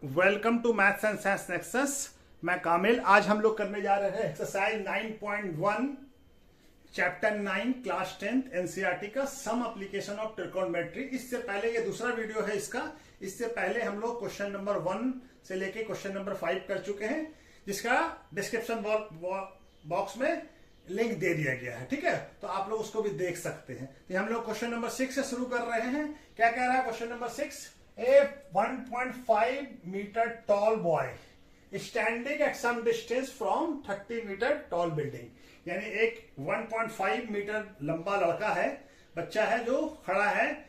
Welcome to maths and science nexus. मैं कामिल। आज हम लोग करने जा रहे हैं exercise 9.1 chapter 9 class 10th NCERT का सम एप्लीकेशन ऑफ ट्रिकोनोमेट्री। इससे पहले ये दूसरा वीडियो है इसका। इससे पहले हम लोग क्वेश्चन नंबर 1 से लेके क्वेश्चन नंबर 5 कर चुके हैं, जिसका डिस्क्रिप्शन बॉक्स में लिंक दे दिया गया है। ठीक है, तो आप लोग उसको भी देख सकते हैं। तो हम लोग क्वेश्चन नंबर 6 से शुरू कर रहे हैं। क्या कह रहा है question number 6? A 1.5 meter tall boy standing at some distance from 30 meter tall building। यानी एक 1.5 मीटर लंबा लड़का है, बच्चा है, जो खड़ा है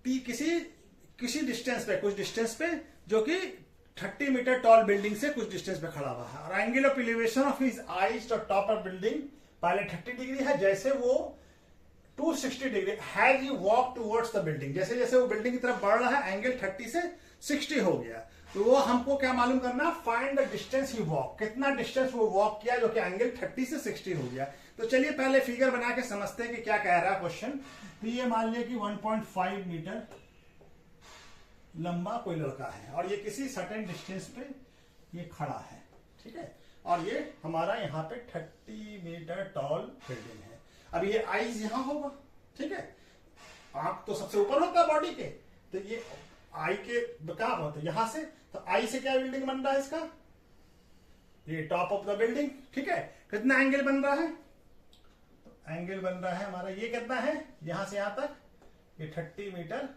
किसी डिस्टेंस पे, कुछ डिस्टेंस पे, जो कि 30 मीटर टॉल बिल्डिंग से कुछ डिस्टेंस पे खड़ा हुआ है। और angle of elevation of his eyes to top of building पहले 30 डिग्री है, जैसे वो 260 degree has he walk towards the building. जैसे जैसे वो बिल्डिंग की तरफ बढ़ रहा है, एंगल 30 से 60 हो गया। तो वो हमको क्या मालूम करना, find the distance he walk, कितना डिस्टेंस वो वॉक किया, जो कि एंगल 30 से 60 हो गया। तो चलिए पहले फिगर बना के समझते हैं कि क्या कह रहा है क्वेश्चन। तो ये मान लिया कि 1.5 मीटर लंबा कोई लड़का है और ये किसी सर्टेन डिस्टेंस पे ये खड़ा है। ठीक है, और ये हमारा यहाँ पे 30 मीटर टॉल बिल्डिंग है। अब ये आईज यहां होगा। ठीक है, आंख तो सबसे ऊपर होता है बॉडी के, तो ये आई के कहां होता है, यहां से। तो आई से क्या बिल्डिंग बन रहा है इसका, ये टॉप ऑफ द बिल्डिंग। ठीक है, कितना एंगल बन रहा है? तो एंगल बन रहा है हमारा, ये कितना है, यहां से यहां तक ये 30 मीटर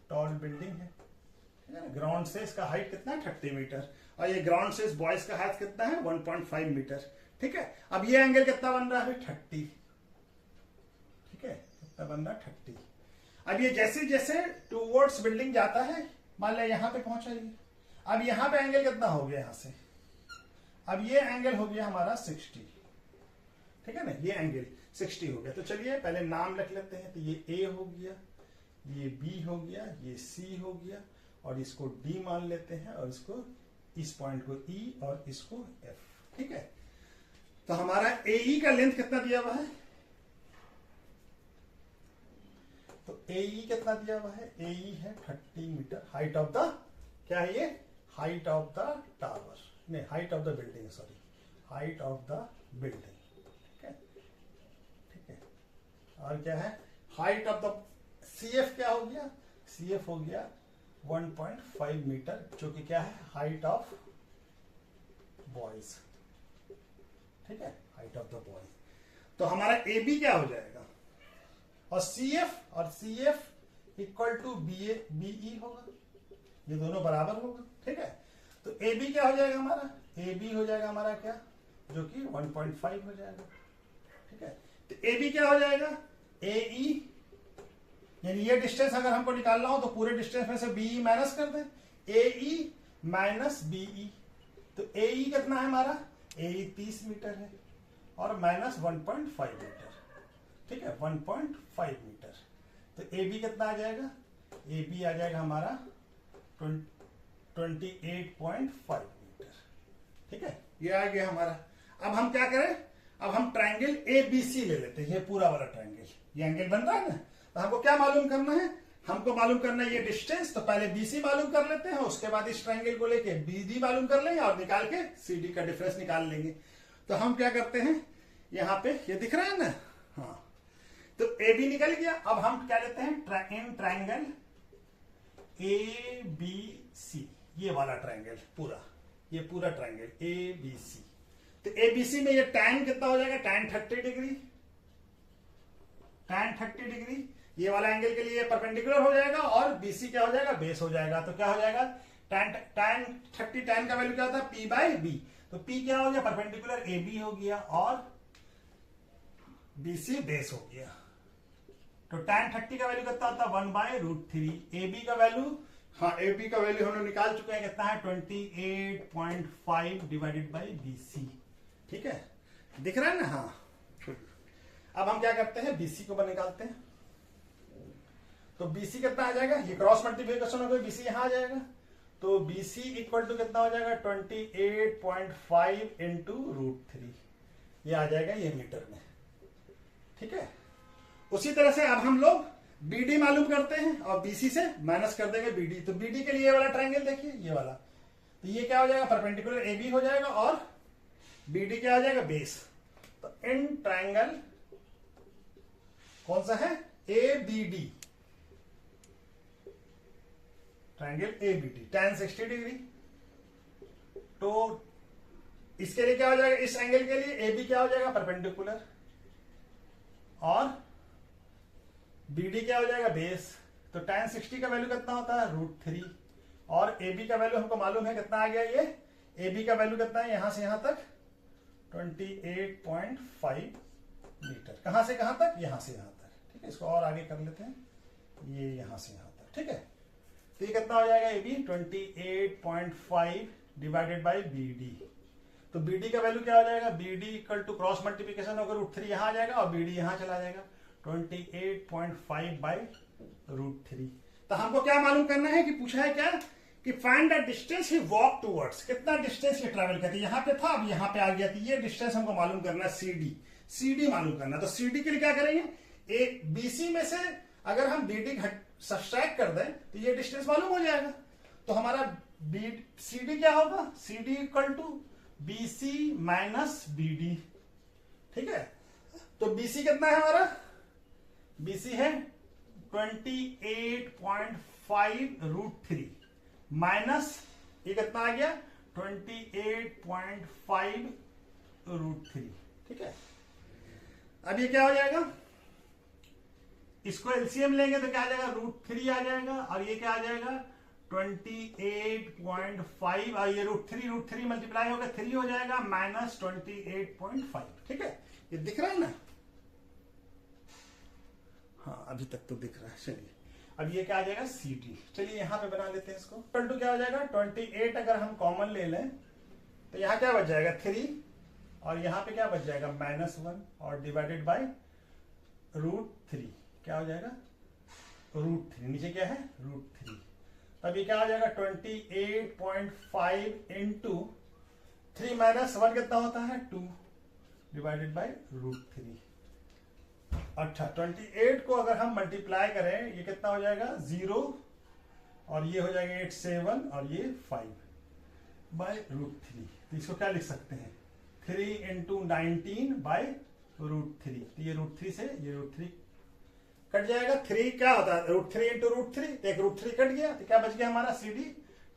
टॉल बिल्डिंग है। ठीक है ना, ग्राउंड से इसका हाइट कितना है, 30 मीटर। और ये ग्राउंड से इस बॉयज का हाइट कितना है, 1.5 मीटर। ठीक है, अब ये एंगल कितना बन रहा है, 30। ठीक है, कितना बन रहा है, 30। अब ये जैसे जैसे टूवर्ड्स बिल्डिंग जाता है, मान लिया यहां पे पहुंचा ये, अब यहां पे एंगल कितना हो गया यहां से, अब ये एंगल हो गया हमारा 60। ठीक है ना, ये एंगल 60 हो गया। तो चलिए पहले नाम लिख लेते हैं। तो ये ए हो गया, ये बी हो गया, ये सी हो गया, और इसको डी मान लेते हैं, और इसको इस पॉइंट को ई और इसको एफ। ठीक है, तो हमारा ए का लेंथ कितना दिया हुआ है, तो एई कितना दिया हुआ है, एई है 30 मीटर। हाइट ऑफ द, क्या है ये, हाइट ऑफ द टावर, नहीं height of the building, sorry, height of the building. ठीक है, ठीक है, और क्या है, हाइट ऑफ द सीएफ क्या हो गया, सीएफ हो गया 1.5 मीटर, जो कि क्या है, हाइट ऑफ बॉयज। ठीक है, हाइट ऑफ द बॉयज। तो हमारा ए बी क्या हो जाएगा, और C F equal to B E होगा, ये दोनों बराबर होगा। ठीक है, तो ए बी क्या हो जाएगा हमारा, ए बी हो जाएगा हमारा क्या, जो कि 1.5 हो जाएगा। ठीक है, तो ए बी क्या हो जाएगा, ए ई, यानी ये डिस्टेंस अगर हमको निकालना हो तो पूरे डिस्टेंस में से बीई माइनस कर दें, ए ई माइनस बीई। तो ए ई कितना है हमारा, ए ई 30 मीटर है, और माइनस 1.5 मीटर। ठीक है, 1.5 मीटर। तो ए बी कितना आ जाएगा, ए बी आ जाएगा हमारा 28.5 मीटर। ठीक है, ये आ गया हमारा। अब हम क्या करें, अब हम ट्रायंगल ए बी सी ले लेते हैं। ये पूरा वाला ट्रायंगल, ये एंगल बन रहा है ना। तो हमको क्या मालूम करना है, हमको मालूम करना है ये डिस्टेंस। तो पहले बी सी मालूम कर लेते हैं, उसके बाद इस ट्रायंगल को लेके बी डी मालूम कर लेंगे, और निकाल के सी डी का डिफरेंस निकाल लेंगे। तो हम क्या करते हैं, यहाँ पे ये दिख रहा है ना, हाँ, तो ए बी निकल गया। अब हम क्या लेते हैं, in triangle A B C, ये वाला ट्रायंगल पूरा, ये पूरा ट्रायंगल ए बी सी। तो ए बी सी में ये tan कितना हो जाएगा, tan 30 डिग्री, tan 30 डिग्री। ये वाला एंगल के लिए परपेंडिकुलर हो जाएगा, और बीसी क्या हो जाएगा, बेस हो जाएगा। तो क्या हो जाएगा, tan 30, tan का वैल्यू क्या होता है, पी बाई बी। तो पी क्या हो गया, परपेंडिकुलर ए बी हो गया, और बीसी बेस हो गया। तो tan 30 का वैल्यू कितना होता है, 1/√3। ए बी का वैल्यू, हाँ, ए बी का वैल्यू हम लोग निकाल चुके हैं, कितना है, 28.5 डिवाइडेड बाई बी सी। ठीक है, दिख रहा है ना, हाँ। अब हम क्या करते हैं, बीसी को निकालते हैं। तो बीसी कितना आ जाएगा, ये क्रॉस मल्टीप्लिकेशन हो गई, बीसी यहां आ जाएगा। तो बीसी इक्वल टू कितना हो जाएगा, 28.5 इंटू √3, ये आ जाएगा ये मीटर में। ठीक है, उसी तरह से अब हम लोग बीडी मालूम करते हैं और बीसी से माइनस कर देंगे बीडी। तो बीडी के लिए ये वाला ट्रायंगल देखिए, ये वाला तो ये क्या हो जाएगा, परपेंडिकुलर ए बी हो जाएगा और बी डी क्या हो जाएगा, बेस। तो इन ट्रायंगल कौन सा है, A B D, triangle A B D tan 60 degree. तो इसके लिए क्या हो जाएगा, इस एंगल के लिए ए बी क्या हो जाएगा, परपेंडिकुलर, और बी डी क्या हो जाएगा, बेस। तो tan 60 का वैल्यू कितना होता है, √3, और ए बी का वैल्यू हमको मालूम है कितना आ गया, ये ए बी का वैल्यू कितना है, यहां से यहां तक 28.5 मीटर। कहां से कहां तक, यहां से यहां तक, ठीक है। इसको और आगे कर लेते हैं, ये यहां से यहां तक, ठीक है। तो ये कितना हो जाएगा, A B 28.5 divided by B D. तो बी डी का वैल्यू क्या हो जाएगा, B D equal to cross multiplication होकर √3 यहां आ जाएगा और बी डी यहां चला जाएगा, 28.5 बाई √3। तो हमको क्या मालूम करना है कि पूछा है क्या कि find the distance he walk towards, कितना डिस्टेंस ये ट्रैवल करती है, यहां पे था अब यहां पे आ गया, तो ये डिस्टेंस हमको मालूम करना है, सी डी मालूम करना। तो सी डी के लिए क्या करेंगे, एक बीसी में से अगर हम बी डी सब्सट्रैक्ट कर दें तो ये डिस्टेंस मालूम हो जाएगा। तो हमारा सी डी क्या होगा, C D equal to B C minus B D, ठीक है। तो बीसी कितना है हमारा, बीसी है 28.5 √3 माइनस ये कितना आ गया 28.5 √3, ठीक है। अब ये क्या हो जाएगा, इसको एलसीएम लेंगे तो क्या आ जाएगा, √3 आ जाएगा, और ये क्या आ जाएगा 28.5, और ये √3 मल्टीप्लाई होगा 3 हो जाएगा माइनस 28.5, ठीक है। ये दिख रहा है ना, हाँ अभी तक तो दिख रहा है। चलिए अब ये क्या आ जाएगा, सी डी। चलिए यहां पे बना लेते हैं इसको। इक्वल टू क्या हो जाएगा 28, अगर हम कॉमन ले लें तो यहां क्या बच जाएगा 3, और यहां पे क्या बच जाएगा -1, और डिवाइडेड बाय √3 क्या हो जाएगा, √3 नीचे क्या है √3। तब ये क्या हो जाएगा 28.5 इंटू 3 माइनस 1 कितना होता है 2 डिवाइडेड बाय √3। अच्छा 28 को अगर हम मल्टीप्लाई करें ये कितना हो जाएगा 0, और ये हो जाएगा 8 7, और ये 5 बाय √3। तो इसको क्या लिख सकते हैं 3 इंटू 19 बाय √3। तो ये √3 से ये √3 कट जाएगा, 3 क्या होता है √3 इंटू √3, तो एक √3 कट गया, तो क्या बच गया हमारा सी डी,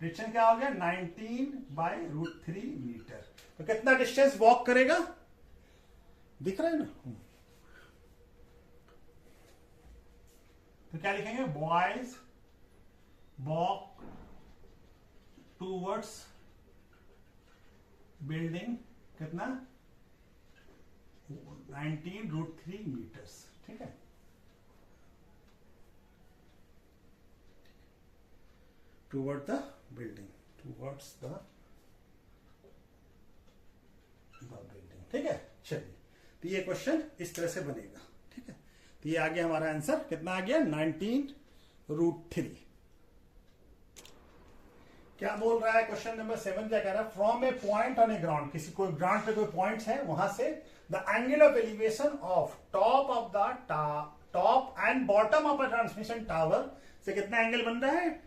डिस्टेंस क्या हो गया 19 बाय √3 मीटर। तो कितना डिस्टेंस वॉक करेगा, दिख रहा है ना। तो क्या लिखेंगे, बॉयज वॉक टूवर्ड्स बिल्डिंग कितना 19 √3 मीटर्स, ठीक है। Toward the building, towards the building, ठीक है। चलिए तो ये क्वेश्चन इस तरह से बनेगा, ठीक है। तो ये आ गया हमारा आंसर, कितना आ गया 19 √3। क्या बोल रहा है क्वेश्चन नंबर 7, क्या कह रहा है, from A point on A ground, किसी कोई ग्राउंड पे कोई पॉइंट्स है, वहां से the angle of elevation of top and bottom of a transmission tower से कितना एंगल बन रहा है,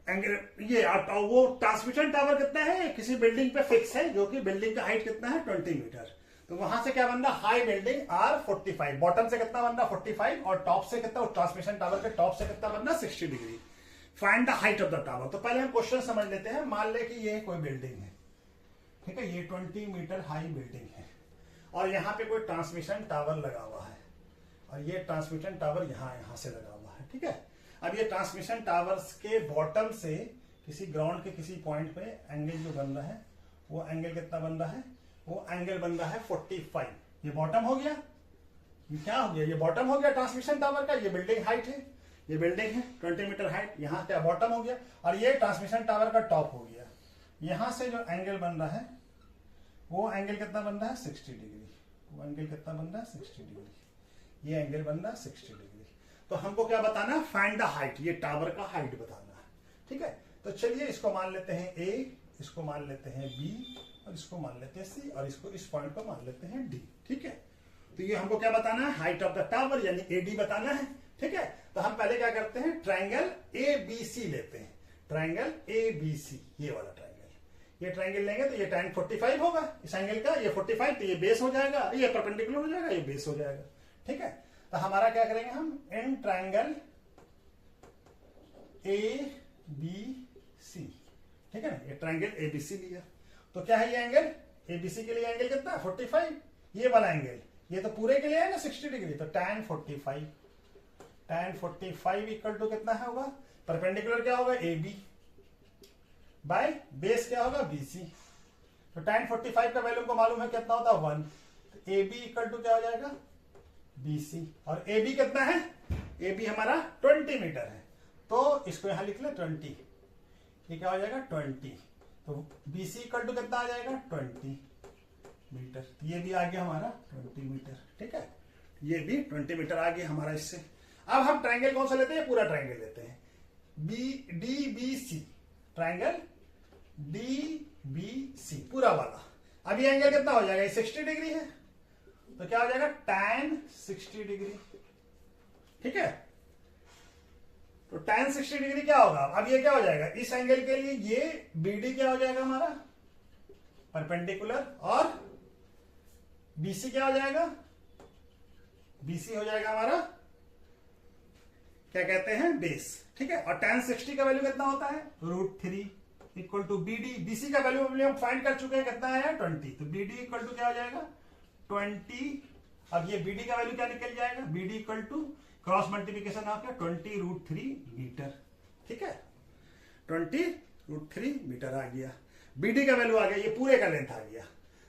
एंगल ये वो ट्रांसमिशन टावर कितना है, किसी बिल्डिंग पे फिक्स है, जो कि बिल्डिंग का हाइट कितना है 20 मीटर। तो वहां से क्या बन रहा, हाई बिल्डिंग आर 45, बॉटम से कितना बन रहा 45, और टॉप से कितना, ट्रांसमिशन टावर के टॉप से कितना बन रहा 60 degree. Find the height of the tower. तो पहले हम क्वेश्चन समझ लेते हैं। मान ले कि ये कोई बिल्डिंग है, ठीक है, ये 20 मीटर हाई बिल्डिंग है, और यहाँ पे कोई ट्रांसमिशन टावर लगा हुआ है, और ये ट्रांसमिशन टावर यहाँ से लगा हुआ है, ठीक है। अब ये ट्रांसमिशन टावर्स के बॉटम से किसी ग्राउंड के किसी पॉइंट पे एंगल जो बन रहा है, वो एंगल कितना बन रहा है, वो एंगल बन रहा है 45। ये बॉटम हो गया, ये क्या हो गया, ये बॉटम हो गया ट्रांसमिशन टावर का, ये बिल्डिंग हाइट है, ये बिल्डिंग है 20 मीटर हाइट, यहाँ क्या बॉटम हो गया, और ये ट्रांसमिशन टावर का टॉप हो गया। यहां से जो एंगल बन रहा है वो एंगल कितना बन रहा है 60 डिग्री, वो एंगल कितना बन रहा है 60 डिग्री, ये एंगल बन रहा है 60 डिग्री। तो हमको क्या बताना है, फाइंड द हाइट, ये टावर का हाइट बताना है, ठीक है। तो चलिए इसको मान लेते हैं ए, इसको मान लेते हैं बी, और इसको मान लेते हैं सी, और इसको इस पॉइंट को मान लेते हैं डी, ठीक है। तो ये हमको क्या बताना है, हाइट ऑफ द टावर यानी एडी बताना है, ठीक है। तो हम पहले क्या करते हैं, ट्रायंगल ए बी सी लेते हैं। ट्राइंगल ABC, ये वाला ट्राइंगल। ये ट्राइंगल लेंगे तो ये tan 45 होगा इस एंगल का, ये 45, तो ये बेस हो जाएगा, ये परपेंडिकुलर हो जाएगा, ये बेस हो जाएगा। ठीक है, तो हमारा क्या करेंगे हम, इन ट्राइंगल ABC, ठीक है ना, ये ट्राइंगल ABC लिया, तो क्या है ये एंगल ABC के लिए एंगल कितना है 45, ये वाला एंगल, ये तो पूरे के लिए है ना 60 डिग्री, तो tan 45 इक्वल टू कितना है होगा, परपेंडिकुलर क्या होगा AB बाय बेस क्या होगा BC, तो tan 45 का वैल्यू को मालूम है कितना होता है 1, तो AB इक्वल टू क्या हो जाएगा BC, और AB कितना है, AB हमारा 20 मीटर है, तो इसको यहां लिख ले 20, ये क्या हो जाएगा 20, तो BC इक्वल टू कितना आ जाएगा 20 मीटर, ये भी आ गया हमारा 20 मीटर। ठीक है, ये भी 20 मीटर आ गया हमारा इससे। अब हम ट्राइंगल कौन सा लेते हैं, पूरा ट्राइंगल लेते हैं, DBC, ट्राइंगल DBC पूरा वाला। अब ये एंगल कितना हो जाएगा, ये 60 डिग्री है, तो क्या हो जाएगा tan 60 डिग्री। ठीक है, तो tan 60 डिग्री क्या होगा, अब ये क्या हो जाएगा, इस एंगल के लिए ये BD क्या हो जाएगा हमारा परपेंडिकुलर, और BC क्या हो जाएगा, BC हो जाएगा हमारा क्या कहते हैं बेस। ठीक है, और tan 60 का वैल्यू कितना होता है √3 इक्वल टू BD, BC का वैल्यू हम फाइंड कर चुके हैं कितना है 20, तो BD इक्वल टू क्या हो जाएगा 20, अब ये BD का वैल्यू क्या निकल जाएगा, BD equal to cross multiplication आ गया 20 √3 मीटर। ठीक है, 20 √3 मीटर आ गया, BD का वैल्यू आ गया, ये पूरे का लेंथ आ गया,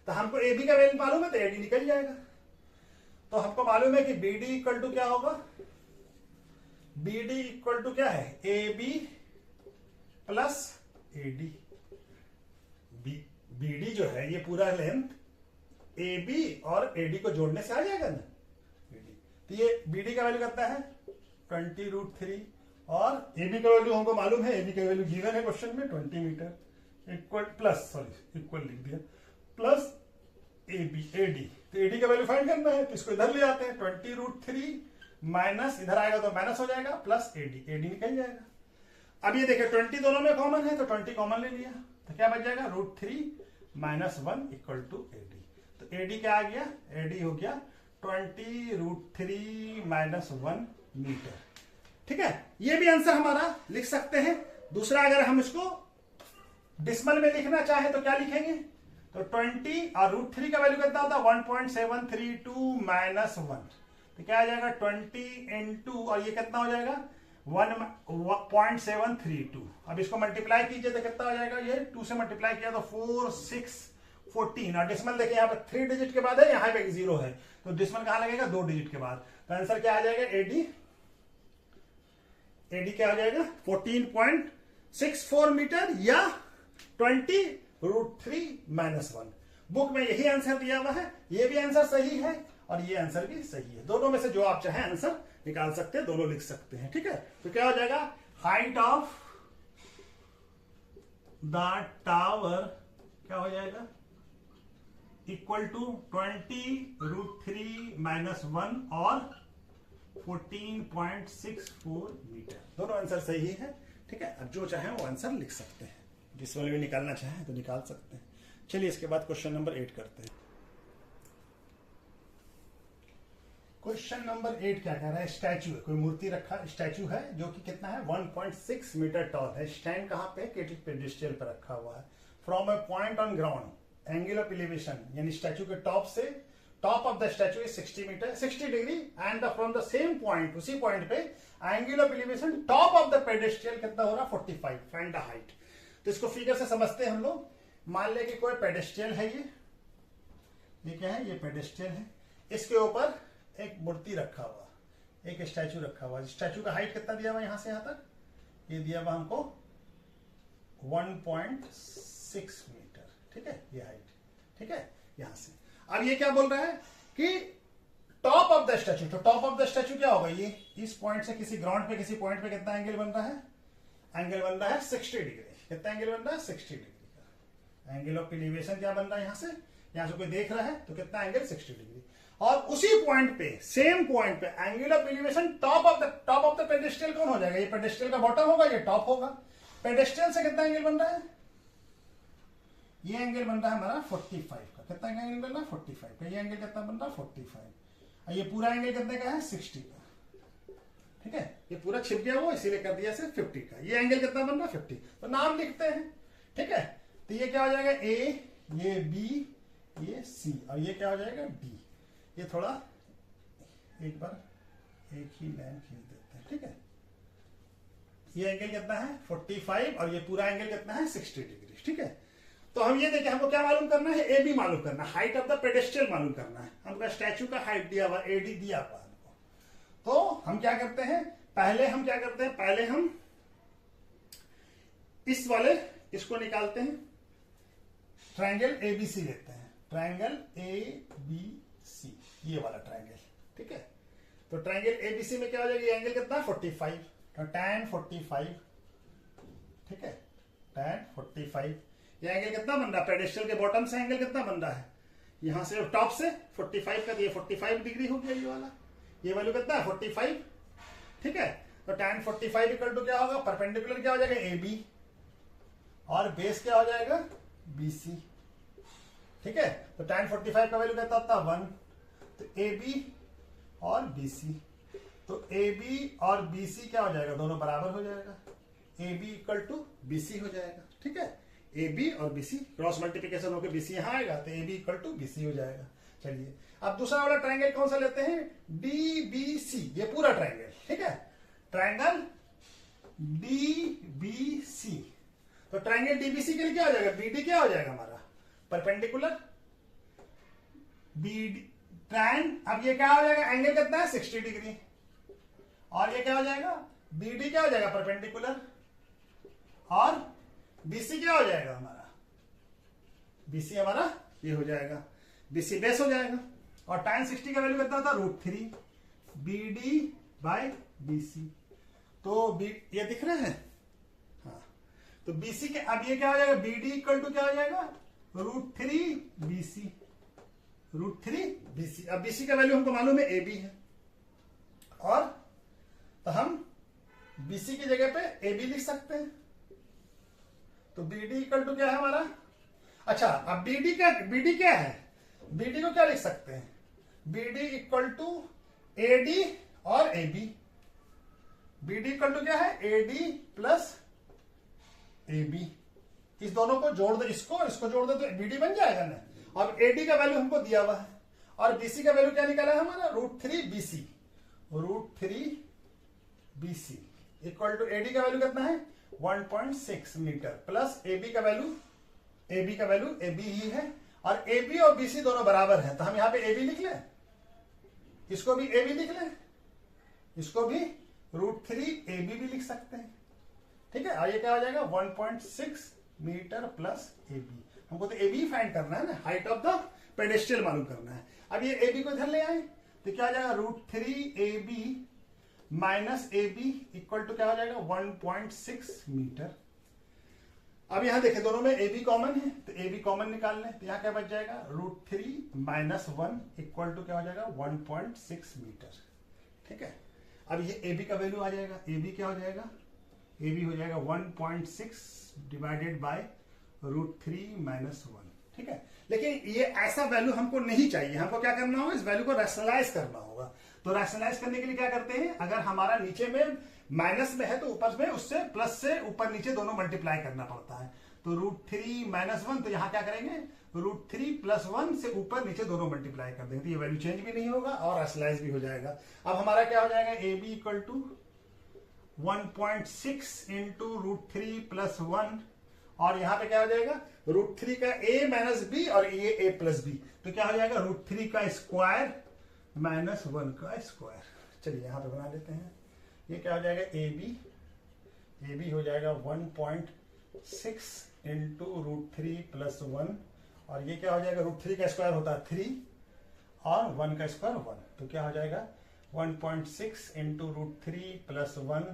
तो हमको AB का वैल्यू मालूम है तो AD निकल जाएगा, तो हमको मालूम है कि BD इक्वल टू क्या होगा, BD इक्वल टू क्या है AB प्लस AD, BD जो है ये पूरा लेंथ AB और AD को जोड़ने से आ जाएगा ना BD, तो ये BD का वैल्यू कितना है 20 √3, और AB का वैल्यू हमको मालूम है, AB का वैल्यू गिवन है क्वेश्चन में 20 मीटर इक्वल प्लस इक्वल लिख दिया प्लस AD, तो AD का वैल्यू फाइंड करना है, तो इसको इधर ले आते हैं 20 √3 माइनस इधर आएगा तो माइनस हो जाएगा प्लस AD निकल जाएगा। अब ये देखिए 20 दोनों में कॉमन है, तो 20 कॉमन ले लिया, तो क्या बच जाएगा √3 माइनस 1 इक्वल टू AD, तो AD क्या आ गया, AD हो गया 20 √3 माइनस 1 मीटर। ठीक है, ये भी आंसर हमारा लिख सकते हैं। दूसरा अगर हम इसको डिसिमल में लिखना चाहे तो क्या लिखेंगे, तो 20 और √3 का वैल्यू कितना होता है 1.732 माइनस 1, तो क्या आ जाएगा 20 into, और ये कितना हो जाएगा 1.732, अब इसको मल्टीप्लाई कीजिए तो कितना हो जाएगा, ये 2 से मल्टीप्लाई किया तो 4 6 14, और डिसिमल देखिए यहाँ पे 3 डिजिट के बाद है, यहाँ पे 0 है, तो डिसिमल कहां लगेगा 2 डिजिट के बाद, तो आंसर क्या आ जाएगा AD क्या हो जाएगा 14.64 मीटर या 20 √3 माइनस 1। बुक में यही आंसर दिया हुआ है, ये भी आंसर सही है और ये आंसर भी सही है, दोनों में से जो आप चाहें आंसर निकाल सकते हैं, दोनों लिख सकते हैं। ठीक है, तो क्या हो जाएगा हाइट ऑफ द टावर क्या हो जाएगा इक्वल टू 20 √3 माइनस 1 और 14.64 मीटर, दोनों आंसर सही है। ठीक है, अब जो चाहे वो आंसर लिख सकते हैं, जिस वाले भी निकालना चाहें तो निकाल सकते हैं। चलिए इसके बाद क्वेश्चन नंबर 8 करते हैं। क्वेश्चन नंबर 8 क्या कह रहा है, स्टैचू है, कोई मूर्ति रखा स्टैचू है जो कि कितना है 1.6 मीटर टॉल है, स्टैंड कहां पे पेडिस्टल पर रखा हुआ है, from a point on ground angle of elevation, यानी स्टैचू के टॉप से, top of the statue is 60 degree and from the same point, उसी पॉइंट पे angle of elevation top of the pedestal कितना हो रहा 45, फाइंड द हाइट। तो इसको फिगर से समझते हैं हम लोग, मान ले कि कोई पेडिस्टल है, ये क्या है, ये पेडिस्टल है, इसके ऊपर एक मूर्ति रखा हुआ, एक स्टैचू रखा हुआ, स्टैचू का हाइट कितना दिया हुआ यहां से यहां तक, ये दिया हुआ हमको 1.6 मीटर। ठीक है, ये हाइट, ठीक है, यहां से। अब ये क्या बोल रहा है कि टॉप ऑफ द स्टैचू, तो टॉप ऑफ द स्टैचू क्या होगा, ये इस पॉइंट से किसी ग्राउंड पे किसी पॉइंट पे कितना एंगल बन रहा है, एंगल बन रहा है 60 डिग्री, कितना एंगल बन रहा है 60 डिग्री का एंगल ऑफ एलिवेशन क्या बन रहा है, यहां से कोई देख रहा है तो कितना एंगल 60 डिग्री, और उसी पॉइंट पे, सेम पॉइंट पे angle of elevation top of the pedestal कौन हो जाएगा, ये पेडिस्टल का बॉटम होगा, ये टॉप होगा, पेडेस्ट्रियन से कितना एंगल बन रहा है? ये एंगल बन रहा है हमारा 45 का। कितना एंगल बन रहा है? 45 का। ये एंगल कितना बन रहा है? 45। और ये पूरा एंगल कितने का है? 60 का। ठीक है, ये पूरा छिप गया वो, इसीलिए कर दिया सिर्फ 50 का। ये एंगल कितना बन रहा है? 50। तो नाम लिखते हैं। ठीक है, तो ये क्या हो जाएगा? ए, ये बी, ये सी, और ये क्या हो जाएगा? डी। ये थोड़ा एक बार एक ही लाइन खींच देते हैं। ठीक है, ये एंगल कितना है? 45, और ये पूरा एंगल कितना है? 60 डिग्री। ठीक है, तो हम ये देखें, हमको क्या मालूम करना है? ए बी मालूम करना है, हाइट ऑफ द पेडेस्ट्रियल मालूम करना है। हमको स्टैचू का हाइट दिया हुआ, एडी दिया हुआ हमको। तो हम क्या करते हैं? पहले हम इस वाले इसको निकालते हैं, ट्रायंगल एबीसी लेते हैं, ट्रायंगल एबीसी, ये वाला ट्रायंगल। ठीक है, तो ट्रायंगल एबीसी में क्या हो जाएगा? ये एंगल कितना? 45, तो tan 45। ठीक है, tan 45। ये एंगल कितना बन रहा है? पेडेस्ट्रियल के बॉटम से एंगल कितना बन रहा है? यहां से टॉप से 45 का, ये 45 डिग्री हो गया ये वाला। ये वैल्यू कितना है? 45। ठीक है, तो tan 45 इक्वल टू क्या होगा? परपेंडिकुलर क्या हो जाएगा? ए बी, और बेस क्या हो जाएगा? B C. ठीक है, तो tan 45 का वैल्यू कितना होता है? 1। तो ए बी और बी सी, तो ए बी और बी सी क्या हो जाएगा? दोनों बराबर हो जाएगा। A B equal to B C हो जाएगा। ठीक है, ए बी और बी सी क्रॉस मल्टीप्लीकेशन होकर बी सी यहां आएगा, तो A B equal to B C हो जाएगा। चलिए, अब दूसरा वाला ट्रायंगल कौन सा लेते हैं? डी बी सी, ये पूरा ट्रायंगल। ठीक है, ट्रायंगल डी बी सी। तो ट्रायंगल डीबीसी के लिए क्या हो जाएगा? बीडी क्या हो जाएगा हमारा? परपेंडिकुलर बीडी ट्रायन। अब ये क्या हो जाएगा? एंगल कितना है? 60 डिग्री। और ये क्या हो जाएगा? बीडी क्या हो जाएगा? परपेंडिकुलर। और बीसी क्या हो जाएगा हमारा? बीसी हमारा ये हो जाएगा, बीसी बेस हो जाएगा। और tan 60 का वैल्यू कितना था? √3 बीडी बाय बीसी। तो ये दिख रहे हैं? हाँ, तो बीसी के, अब ये क्या हो जाएगा? बीडी इक्वल टू क्या हो जाएगा? √3 बीसी, √3 बीसी। अब बीसी का वैल्यू हमको मालूम है, ए बी है, और तो हम बीसी की जगह पे ए बी लिख सकते हैं। तो बीडी इक्वल टू क्या है हमारा? अच्छा, अब बीडी क्या है? बीडी को क्या लिख सकते हैं? बीडी इक्वल टू एडी और A B. B D equal to क्या है? A D plus A B. इस दोनों को जोड़ दो, इसको जोड़ दो, तो बीडी बन जाएगा ना। और एडी का वैल्यू हमको दिया हुआ है, और बीसी का वैल्यू क्या निकाला है हमारा? √3 B C, √3 B C equal to A D का वैल्यू कितना है? 1.6 मीटर, प्लस एबी का वैल्यू ए बी ही है, और ए बी और बीसी दोनों बराबर है। तो हम यहां पे ए बी लिख लें, इसको भी ए बी लिख लें, इसको भी √3 ए बी भी लिख सकते हैं। ठीक है, और ये क्या हो जाएगा? 1.6 मीटर प्लस ए बी। हमको तो ए बी फाइंड करना है ना, हाइट ऑफ द पेडेस्ट्रियल मालूम करना है। अब ये ए बी को इधर ले आए, तो क्या हो जाएगा? √3 A B minus A B equal to क्या हो जाएगा? 1.6 मीटर। अब यहां देखें, दोनों में ए बी कॉमन है, तो ए बी कॉमन निकाल लें, तो यहां क्या बच जाएगा? √3 माइनस 1 इक्वल टू क्या हो जाएगा? 1.6 मीटर। ठीक है, अब ये ए बी का वैल्यू आ जाएगा, ए बी क्या हो जाएगा? ए बी हो जाएगा 1.6 डिवाइडेड बाय √3 माइनस 1। ठीक है, लेकिन ये ऐसा वैल्यू हमको नहीं चाहिए, हमको क्या करना होगा? इस वैल्यू को रैशनलाइज करना होगा। तो रैशनलाइज करने के लिए क्या करते हैं? अगर हमारा नीचे में माइनस में है, तो ऊपर में उससे प्लस से ऊपर नीचे दोनों मल्टीप्लाई करना पड़ता है। तो √3 माइनस 1, तो यहां क्या करेंगे? √3 प्लस 1 से ऊपर नीचे दोनों मल्टीप्लाई कर देंगे, तो ये वैल्यू चेंज भी नहीं होगा और रैशनलाइज भी हो जाएगा। अब हमारा क्या हो जाएगा? A B equal to 1.6 into √3 plus 1, और यहां पे क्या हो जाएगा? √3 का a माइनस बी, और ये a प्लस बी, तो क्या हो जाएगा? √3 का स्क्वायर माइनस 1 का स्क्वायर। चलिए यहां पे बना लेते हैं, ये क्या हो जाएगा? ए बी हो जाएगा 1.6 इंटू √3 प्लस 1, और ये क्या हो जाएगा? √3 का स्क्वायर होता है 3, और 1 का स्क्वायर 1, तो क्या हो जाएगा? 1.6 इंटू √3 प्लस 1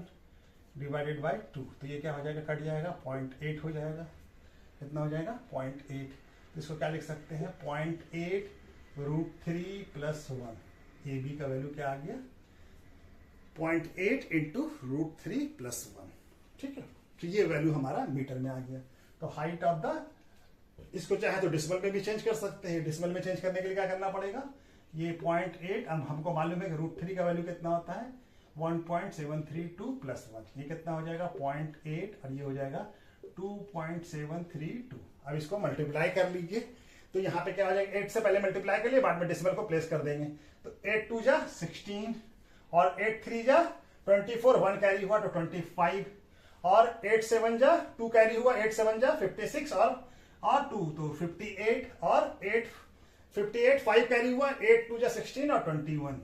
डिवाइडेड बाई 2, तो ये क्या हो जाएगा? कट जाएगा, 0.8 हो जाएगा। कितना हो जाएगा? 0.8। इसको क्या लिख सकते हैं? 0.8 √3 प्लस 1। ए बी का वैल्यू क्या आ गया? 0.8 इंटू √3 प्लस 1। ठीक है, तो ये वैल्यू हमारा मीटर में आ गया। तो हाइट ऑफ द, इसको चाहे तो डिसिमल में भी चेंज कर सकते हैं। डिसिमल में चेंज करने के लिए क्या करना पड़ेगा, ये 0.8, अब हमको मालूम है कि √3 का वैल्यू कितना होता है 1.732 + 1, ये कितना हो जाएगा 0.8 और ये हो जाएगा 2.732। अब इसको मल्टीप्लाई कर लीजिए, तो यहाँ पे क्या हो जाएगा, 8 से पहले मल्टीप्लाई कर लिए, बाद में डिसिमल को प्लेस कर देंगे। तो 8 2 जा 16 और 8 3 जा 24, 1 कैरी हुआ तो 25 और 8 7 जा 2 कैरी हुआ, 8 7 जा 56 और 2 तो 58 और 8 58, 5 कैरी हुआ, 8 2 जा 16 और 21।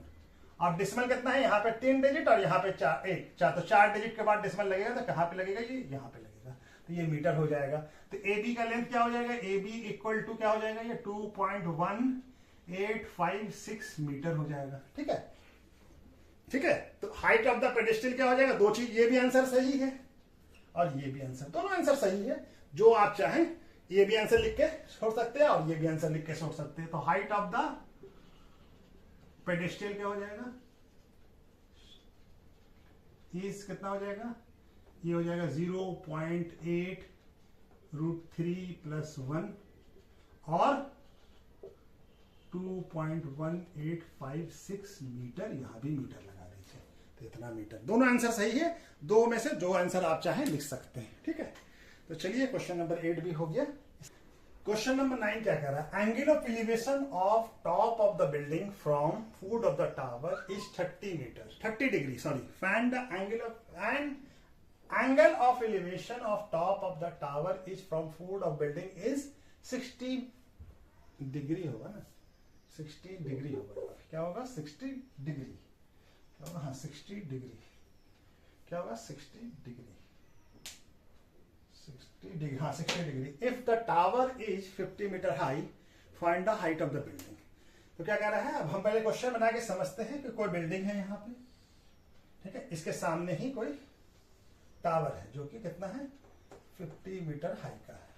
अब डिसिमल कितना है, यहाँ पे 3 डिजिट और यहाँ पे 4 तो 4 डिजिट के बाद डिसिमल लगेगा, तो कहाँ पे लगेगा, ये यहाँ पे लगेगा, तो ये मीटर हो जाएगा। तो ए बी का लेंथ क्या हो जाएगा, ए बी इक्वल टू क्या हो जाएगा, ये 2.1856 मीटर हो जाएगा। ठीक है, ठीक है। तो हाइट ऑफ द पेडेस्टल क्या हो जाएगा, दो चीज, ये भी आंसर सही है और ये भी आंसर, दोनों आंसर सही है। जो आप चाहें ये भी आंसर लिख के छोड़ सकते हैं और ये भी आंसर लिख के छोड़ सकते हैं। तो हाइट ऑफ द पेडेस्टल क्या हो जाएगा, इस कितना हो जाएगा, ये हो जाएगा 0.8 √3 + 1 और 2.1856 मीटर, यहां भी मीटर लगा दीजिए, तो इतना मीटर। दोनों आंसर सही है, दो में से जो आंसर आप चाहें लिख सकते हैं। ठीक है, तो चलिए क्वेश्चन नंबर 8 भी हो गया। क्वेश्चन नंबर 9 क्या कह रहा है, angle of elevation of top of the building from foot of the tower is 30 metre, 30 degree, sorry, find the angle of elevation of top of the tower is from foot of building is 60 degree होगा ना, 60 degree होगा, क्या होगा 60 degree, क्या होगा, हाँ 60 degree, क्या होगा 60 डिग्री, 60 डिग्री, हाँ 60 degree. If the tower is 50 metre high find the height of the building. तो क्या कह रहा है, अब हम पहले क्वेश्चन बना के समझते हैं कि कोई बिल्डिंग है यहाँ पे, ठीक है, इसके सामने ही कोई टावर है जो कि कितना है 50 मीटर हाई का है,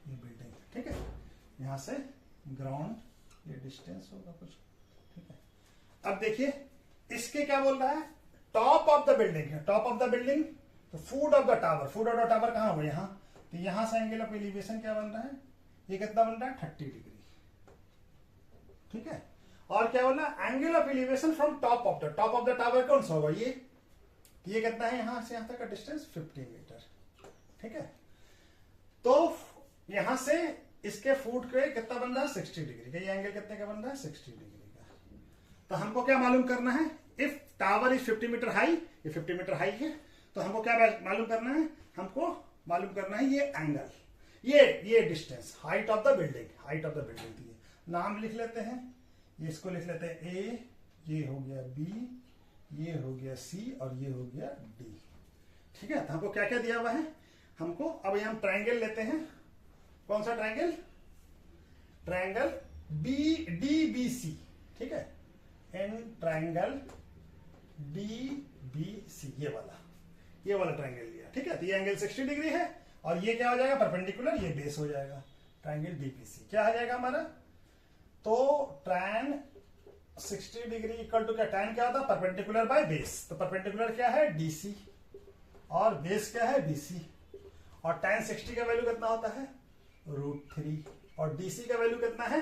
ये बिल्डिंग, ठीक है, यहां से ग्राउंड ये डिस्टेंस होगा कुछ, ठीक है। अब देखिए इसके क्या बोल रहा है, टॉप ऑफ द बिल्डिंग है, टॉप ऑफ द बिल्डिंग, तो foot of the tower, foot of the tower कहां हुआ, यहां, तो यहां से एंगल ऑफ एलिवेशन क्या बन रहा है, ये कितना बन रहा है 30 डिग्री, ठीक है। और क्या बोला, angle of elevation from top of the tower कौन सा होगा, ये कितना है, यहां से यहां तक का डिस्टेंस 50 मीटर, ठीक है। तो यहां से इसके फुट के कितना बन रहा है 60 डिग्री का, ये एंगल कितने का बन रहा है 60 डिग्री का। तो हमको क्या मालूम करना है, if tower is 50 metre high, ये 50 मीटर हाई है, तो हमको क्या मालूम करना है, हमको मालूम करना है ये एंगल, ये distance, height of the building, height of the building. नाम लिख लेते हैं, ये इसको लिख लेते हैं ए, ये हो गया बी, ये हो गया सी और ये हो गया डी, ठीक है। तो हमको क्या क्या दिया हुआ है, हमको अब ये हम ट्रायंगल लेते हैं, कौन सा triangle, triangle B D B C, ठीक है, इन ट्रायंगल डी बी सी, ये वाला ट्रायंगल लिया, ठीक है। तो ये एंगल 60 डिग्री है और ये क्या हो जाएगा परपेंडिकुलर, ये बेस हो जाएगा, ट्रायंगल डीपीसी क्या आ जाएगा हमारा, तो टैन 60 डिग्री इक्वल टू क्या, टैन क्या होता है परपेंडिकुलर बाय बेस, तो परपेंडिकुलर क्या है डीसी और बेस क्या है बीसी, और टैन 60 का वैल्यू कितना होता है √3 और डीसी का वैल्यू कितना है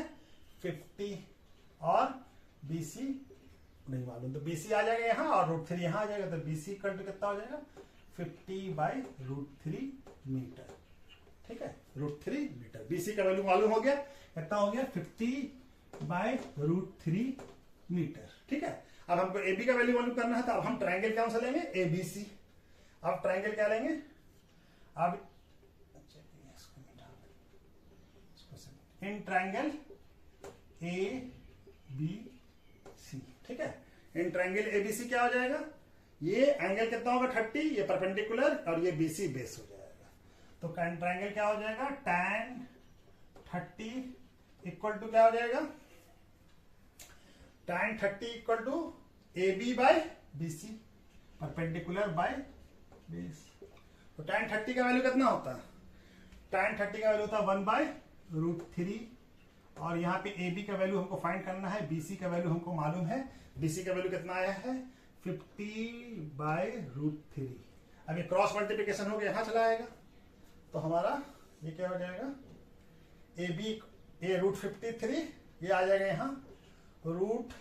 50 और बीसी नहीं मालूम, तो बीसी आ जाएगा यहाँ और √3 यहाँ आ जाएगा, तो बीसी इक्वल टू कितना हो जाएगा 50/√3 मीटर, ठीक है, √3 मीटर। बीसी का वैल्यू मालूम हो गया, कितना हो गया 50/√3 मीटर, ठीक है। अब हमको एबी का वैल्यू मालूम करना है, तो अब हम ट्रायंगल कौन सा लेंगे एबीसी। अब ट्रायंगल क्या लेंगे, अब in triangle A B C, ठीक है, इन ट्रायंगल एबीसी क्या हो जाएगा, ये एंगल कितना होगा 30, ये परपेंडिकुलर और ये बीसी बेस हो जाएगा, तो ट्रायंगल क्या हो जाएगा tan 30 इक्वल टू क्या हो जाएगा, tan 30 equal to AB/BC perpendicular by base. तो tan 30 का वैल्यू कितना होता है, tan 30 का वैल्यू होता है 1/√3 और यहाँ पे AB का वैल्यू हमको फाइंड करना है, BC का वैल्यू हमको मालूम है, BC का वैल्यू कितना आया है 50/√3। अब ये क्रॉस मल्टीप्लिकेशन होकर यहां चला आएगा, तो हमारा ये क्या हो जाएगा, ए बी ए √53, ये आ जाएगा यहाँ root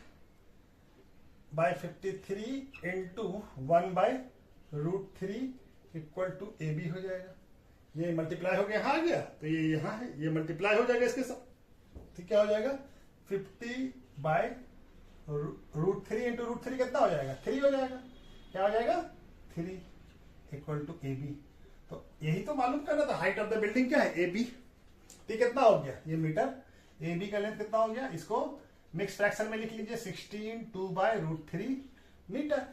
by 53 into 1/√3 equal to A B हो जाएगा। ये मल्टीप्लाई होकर यहाँ आ गया, तो ये यहाँ है, ये मल्टीप्लाई हो जाएगा इसके साथ, तो क्या हो जाएगा 50/√3 इंटू √3 कितना हो जाएगा, 3 हो जाएगा। क्या हो जाएगा 3 इक्वल टू ए बी। तो यही तो मालूम करना था, हाइट ऑफ द बिल्डिंग क्या है, ए बी। तो कितना हो गया, ये मीटर, ए बी का लेंथ कितना हो गया, इसको मिक्स फ्रैक्शन में लिख लीजिए 16 2/√3 मीटर।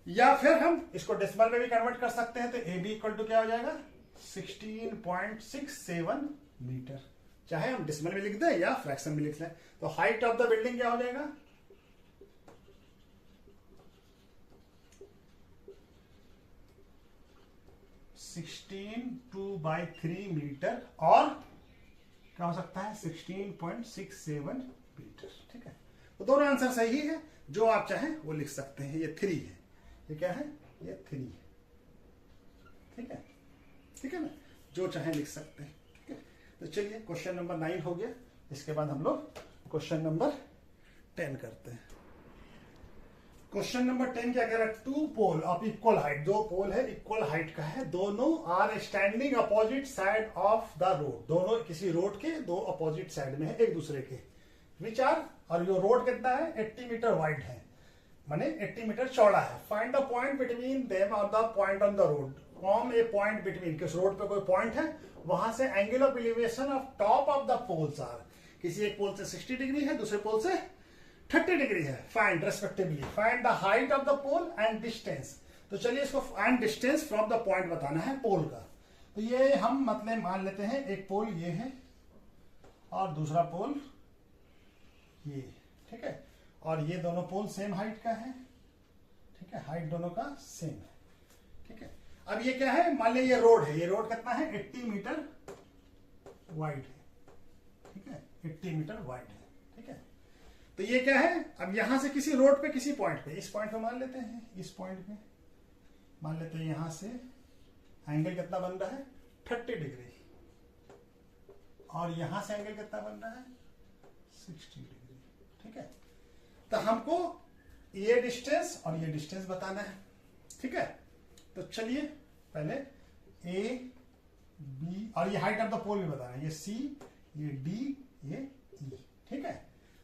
या फिर हम इसको डेसिमल में भी कन्वर्ट कर सकते हैं, तो ए बी इक्वल टू क्या हो जाएगा 16.67 मीटर। चाहे हम डेसिमल में लिख दें या फ्रैक्शन में लिख लें। तो हाइट ऑफ द बिल्डिंग क्या हो जाएगा 16 2/3 मीटर, और क्या हो सकता है 16.67 मीटर। ठीक है, तो दोनों आंसर सही है, जो आप चाहें वो लिख सकते हैं। ये 3 है, ये क्या है, ये 3 है। ठीक है, ठीक है ना, जो चाहें लिख सकते हैं। ठीक है, तो चलिए क्वेश्चन नंबर 9 हो गया। इसके बाद हम लोग क्वेश्चन नंबर 10 करते हैं। क्वेश्चन नंबर 10 क्या कह रहा है, 2 pole of equal height, 2 pole है इक्वल हाइट का है, दोनों are standing opposite side of the road, दोनों किसी रोड के दो अपोजिट साइड में है एक दूसरे के, विच आर, और जो रोड कितना है 80 मीटर वाइड है, माने 80 मीटर चौड़ा है। Find the point between them और the point on the road, form a point between, किस रोड पे कोई पॉइंट है, वहां से angle of elevation of top of the poles are, किसी एक पोल से 60 डिग्री है, दूसरे पोल से 30 डिग्री है। Find respectively, find the height of the pole and distance. तो चलिए इसको and distance from the point बताना है पोल का। तो ये हम मतलब मान लेते हैं एक पोल ये है और दूसरा पोल ये, ठीक है, और ये दोनों पोल सेम हाइट का है। ठीक है, हाइट दोनों का सेम है। ठीक है, अब ये क्या है, मान लीजिए ये रोड है, ये रोड कितना है 80 मीटर वाइड है। ठीक है, 80 मीटर वाइड है। ठीक है, तो ये क्या है, अब यहां से किसी रोड पे किसी पॉइंट पे, इस पॉइंट पे मान लेते हैं, इस पॉइंट पे मान लेते हैं, यहां से एंगल कितना बन रहा है 30 डिग्री, और यहां से एंगल कितना बन रहा है 60 डिग्री। ठीक है, तो हमको ये डिस्टेंस और ये डिस्टेंस बताना है। ठीक है, तो चलिए पहले ए बी, और ये हाइट ऑफ द पोल भी बताना है, ये सी, ये डी, ये ई। ठीक है,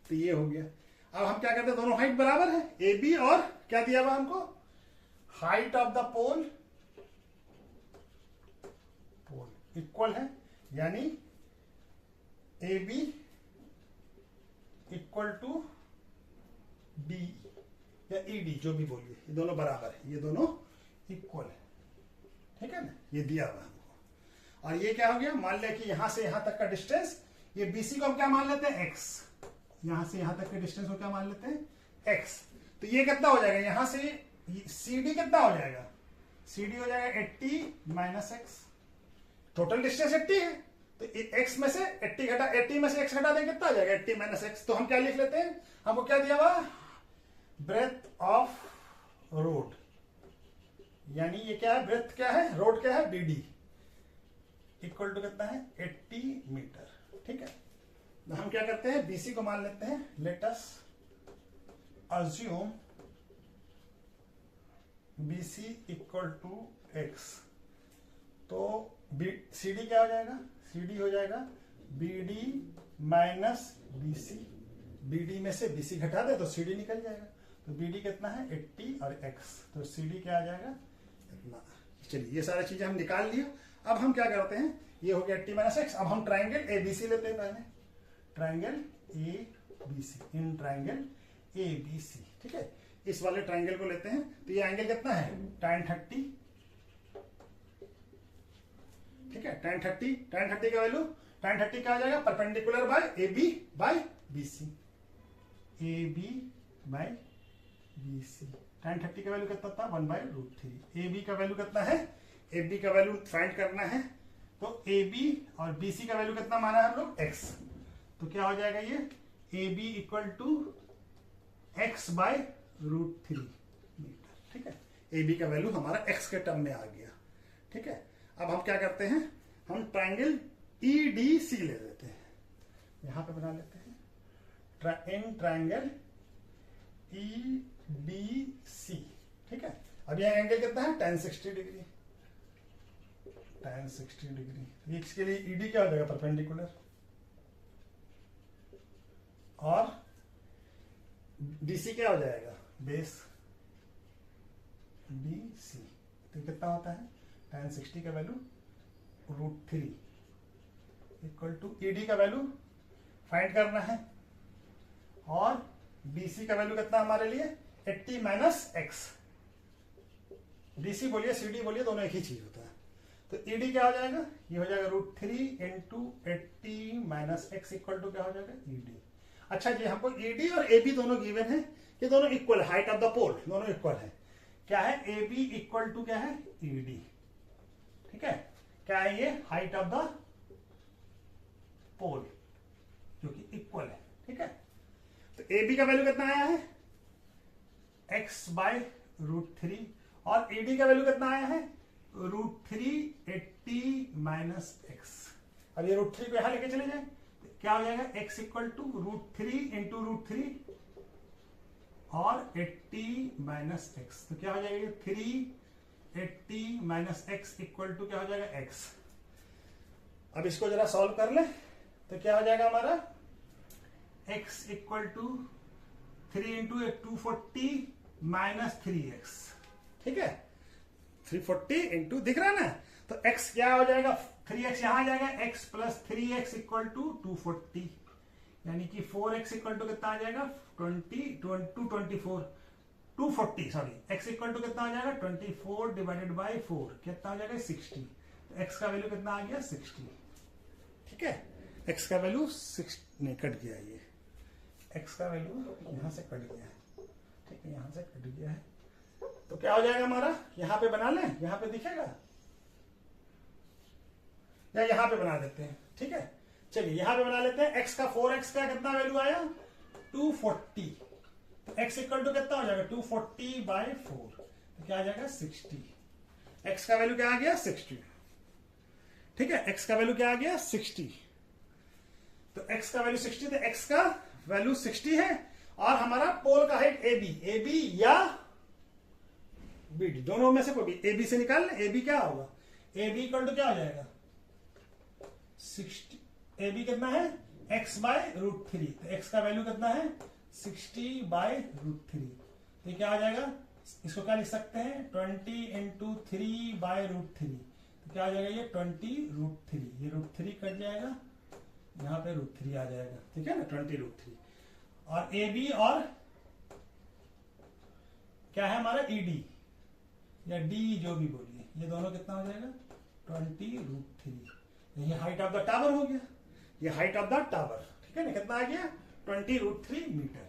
तो ये हो गया। अब हम क्या करते हैं, दोनों हाइट बराबर है, ए बी, और क्या दिया हुआ हमको, height of the pole equal है, यानी A B equal to D या ई डी, जो भी बोलिए, ये दोनों बराबर है, ये दोनों इक्वल है। ठीक है ना, ये दिया हुआ हमको। और ये क्या हो गया, मान लिया कि यहां से यहां तक का डिस्टेंस, ये बीसी को हम क्या मान लेते हैं एक्स, यहां से यहां तक के डिस्टेंस को क्या मान लेते हैं एक्स। तो ये कितना हो जाएगा, यहां से CD कितना हो जाएगा, CD हो जाएगा 80 माइनस एक्स, टोटल डिस्टेंस 80 है, तो x में से 80 घटा, 80 में से x घटा दें कितना आ जाएगा 80 माइनस एक्स। तो हम क्या लिख लेते हैं, हमको क्या दिया हुआ, ब्रेथ ऑफ रोड, यानी ये क्या है, ब्रेथ क्या है, रोड क्या है BD, इक्वल टू कितना है 80 मीटर। ठीक है, तो हम क्या करते हैं, BC को मान लेते हैं, let us assume BC equal to x। तो CD क्या हो जाएगा, CD हो जाएगा BD माइनस BC, BD में से BC घटा दे तो CD निकल जाएगा। तो BD कितना है 80 और x, तो CD क्या आ जाएगा इतना। चलिए ये सारी चीजें हम निकाल लिया। अब हम क्या करते हैं, ये हो गया 80 माइनस एक्स। अब हम ट्राइंगल ABC लेते हैं, पहले triangle ABC, in triangle ABC। ठीक है, इस वाले ट्राइंगल को लेते हैं, तो ये एंगल कितना है tan 30। ठीक है, tan 30 का वैल्यू, tan 30 क्या आ जाएगा, perpendicular by AB by BC, AB by BC। tan 30 का वैल्यू कितना था 1/√3। AB का वैल्यू कितना है, AB का वैल्यू फाइंड करना है, तो AB और BC का वैल्यू कितना माना है हम लोग x। तो क्या हो जाएगा, ये AB equal to x/√3 metre. ठीक है, ए बी का वैल्यू हमारा एक्स के टर्म में आ गया। ठीक है, अब हम क्या करते हैं, हम ट्राइंगल ई डी सी ले लेते हैं, यहां पे बना लेते हैं in triangle E D C. ठीक है, अब यह एंगल कितना है, tan 60 डिग्री, tan 60 डिग्री। इसके लिए ईडी क्या हो जाएगा, परपेंडिकुलर, और डीसी क्या हो जाएगा, बेस डीसी। तो कितना होता है, tan 60 का वैल्यू √3 इक्वल टू ईडी का वैल्यू फाइंड करना है, और डीसी का वैल्यू कितना हमारे लिए 80 माइनस एक्स। डीसी बोलिए सीडी बोलिए, दोनों एक ही चीज होता है। तो ईडी क्या हो जाएगा, ये हो जाएगा √3 into 80 minus x equal to क्या हो जाएगा, ईडी। अच्छा जी, हमको ईडी और एबी दोनों गिवन है, ये दोनों इक्वल है, हाइट ऑफ द पोल दोनों इक्वल है। क्या है, एबी इक्वल टू क्या है, ईडी। ठीक है, क्या है ये, हाइट ऑफ द पोल जो कि इक्वल है। ठीक है, तो ए बी का वैल्यू कितना आया है, x बाय √3, और ईडी का वैल्यू कितना आया है, √3 80 माइनस एक्स। अब ये √3 को यहां लेके चले जाए, तो क्या हो जाएगा, x इक्वल टू √3 इंटू √3 और 80 माइनस एक्स। तो क्या हो जाएगा, 380 माइनस एक्स इक्वल टू क्या हो जाएगा, x। अब इसको जरा सॉल्व कर ले, तो क्या हो जाएगा हमारा, x equal to 3 into 240 minus 3x। ठीक है, 340 इंटू, दिख रहा है ना, तो x क्या हो जाएगा, 3x यहां आ जाएगा, x plus 3x equal to 240, यानी कि 4x इक्वल टू कितना आ जाएगा, 240 सॉरी, x इक्वल टू कितना आ जाएगा, 24 डिवाइडेड बाई 4 कितना आ जाएगा, 60। तो x का वैल्यू कितना आ गया, 60। ठीक है, x का वैल्यू 6 नहीं, कट गया, ये x का वैल्यू यहां से कट गया है। ठीक है, यहां से कट गया है, तो क्या हो जाएगा हमारा, यहां पे बना लें, यहां पे दिखेगा, या यहां पे बना देते हैं। ठीक है, चलिए यहां पे बना लेते हैं, x का 4x का कितना वैल्यू आया, 240। तो x इक्वल टू कितना हो जाएगा, 240 बाई 4, तो क्या आ जाएगा, 60। x का वैल्यू क्या आ गया, 60। ठीक है, x का वैल्यू क्या आ गया, 60। तो x का वैल्यू 60, तो x का वैल्यू 60 है, और हमारा पोल का हाइट AB या BD, दोनों में से कोई भी, AB से निकाल लें, AB क्या होगा, AB इक्वल टू क्या हो जाएगा, 60। AB कितना है, x बाय √3, तो x का वैल्यू कितना है, 60 बाय √3। तो ये क्या आ जाएगा, इसको क्या लिख सकते हैं, 20 इंटू 3 बाय √3, तो क्या आ जाएगा, ये 20 √3, ये √3 कट जाएगा, यहां पे √3 आ जाएगा। ठीक है ना, 20 √3, और ए बी और क्या है हमारा, ईडी या डी जो भी बोलिए, ये दोनों कितना हो जाएगा, 20 √3। ये हाइट ऑफ द टावर हो गया, ये हाइट ऑफ द टावर। ठीक है ना, कितना आ गया, 20 √3 मीटर।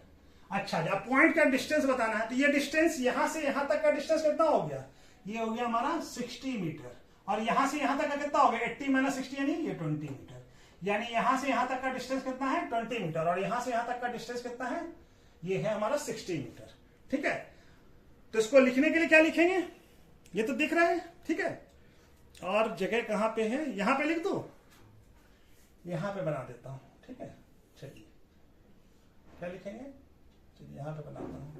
अच्छा, जब पॉइंट का डिस्टेंस बताना है, तो ये डिस्टेंस यहां से यहां तक का डिस्टेंस कितना हो गया, ये हो गया हमारा 60 मीटर, और यहां से यहां तक का कितना हो गया, 80 माइनस 60 यानी ये 20 मीटर। यानी यहां से यहां तक का डिस्टेंस कितना है, 20 मीटर, और यहां से यहां तक का डिस्टेंस कितना है, ये है हमारा 60 मीटर। ठीक है, तो इसको लिखने के लिए क्या लिखेंगे, ये तो दिख रहा है। ठीक है, और जगह कहां पे है, यहां पे लिख दो, यहां पे बना देता हूं। ठीक है, चलिए क्या लिखेंगे, चलिए यहां पे बनाता हूं,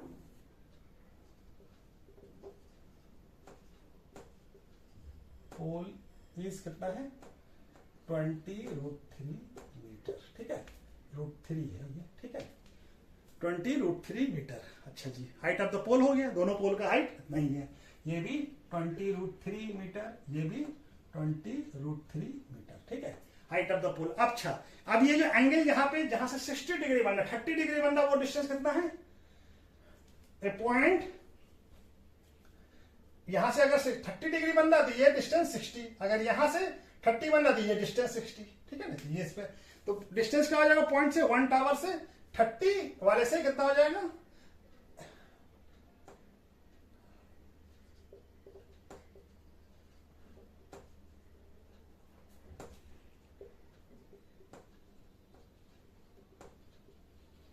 पोल इज कितना है, 20 √3 मीटर। ठीक है, √3 है ये। ठीक है, 20 √3 मीटर। अच्छा जी, हाइट ऑफ द पोल हो गया, दोनों पोल का हाइट नहीं है, ये भी 20 √3 मीटर, ये भी 20 √3 मीटर। ठीक है, हाइट ऑफ द पोल। अच्छा, अब ये जो एंगल यहाँ पे जहां से 60 डिग्री बनना, 30 डिग्री बनना, वो डिस्टेंस कितना है, ए पॉइंट यहां से अगर 30 डिग्री बन रहा तो ये डिस्टेंस 60, अगर यहां से 30 बन रहा तो ये डिस्टेंस 60। ठीक है ना, ये इस पे तो डिस्टेंस क्या हो जाएगा, पॉइंट से, 1 टावर से 30 वाले से कितना हो जाएगा,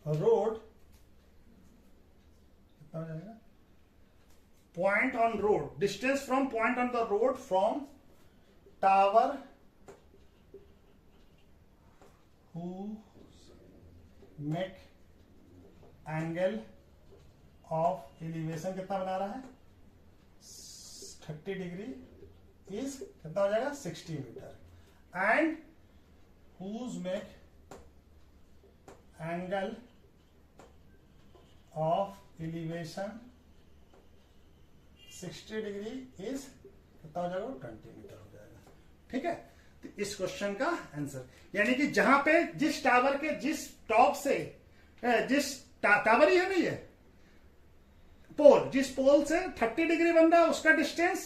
रोड कितना हो जाएगा, point on road, distance from point on the road from tower who make angle of elevation कितना बना रहा है 30 डिग्री इज कितना हो जाएगा 60 metre and whose make angle of elevation 60 degree is कितना हो जाएगा 20 मीटर हो जाएगा। ठीक है, तो इस क्वेश्चन का आंसर यानी कि जहां पे जिस टावर के जिस टॉप से जिस टावर ही है नहीं है पोल, जिस पोल से 30 डिग्री बन रहा है उसका डिस्टेंस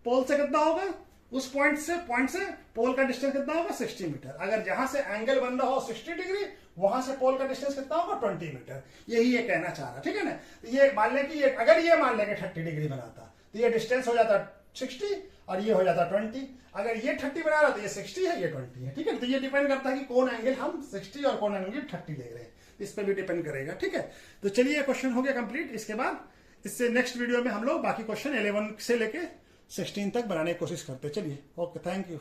पोल से कितना होगा, उस पॉइंट से पोल का डिस्टेंस कितना होगा 60 मीटर। अगर जहां से एंगल बन रहा हो 60 डिग्री वहां से पोल का डिस्टेंस कितना होगा 20 मीटर। यही ये कहना चाह रहा, ठीक है ना। ये मान लें कि अगर ये मान लेंगे 30 डिग्री बनाता तो ये डिस्टेंस हो जाता 60 और ये हो जाता 20। अगर ये 30 बना रहा तो ये 60 है, ये 20 है। ठीक है, तो ये डिपेंड करता है कि कौन एंगल हम 60 और कौन एंगल 30 ले रहे हैं, इस पर भी डिपेंड करेगा। ठीक है, तो चलिए क्वेश्चन हो गया कंप्लीट। इसके बाद इससे नेक्स्ट वीडियो में हम लोग बाकी क्वेश्चन 11 से लेके 16 तक बनाने की कोशिश करते हैं। चलिए, ओके, थैंक यू।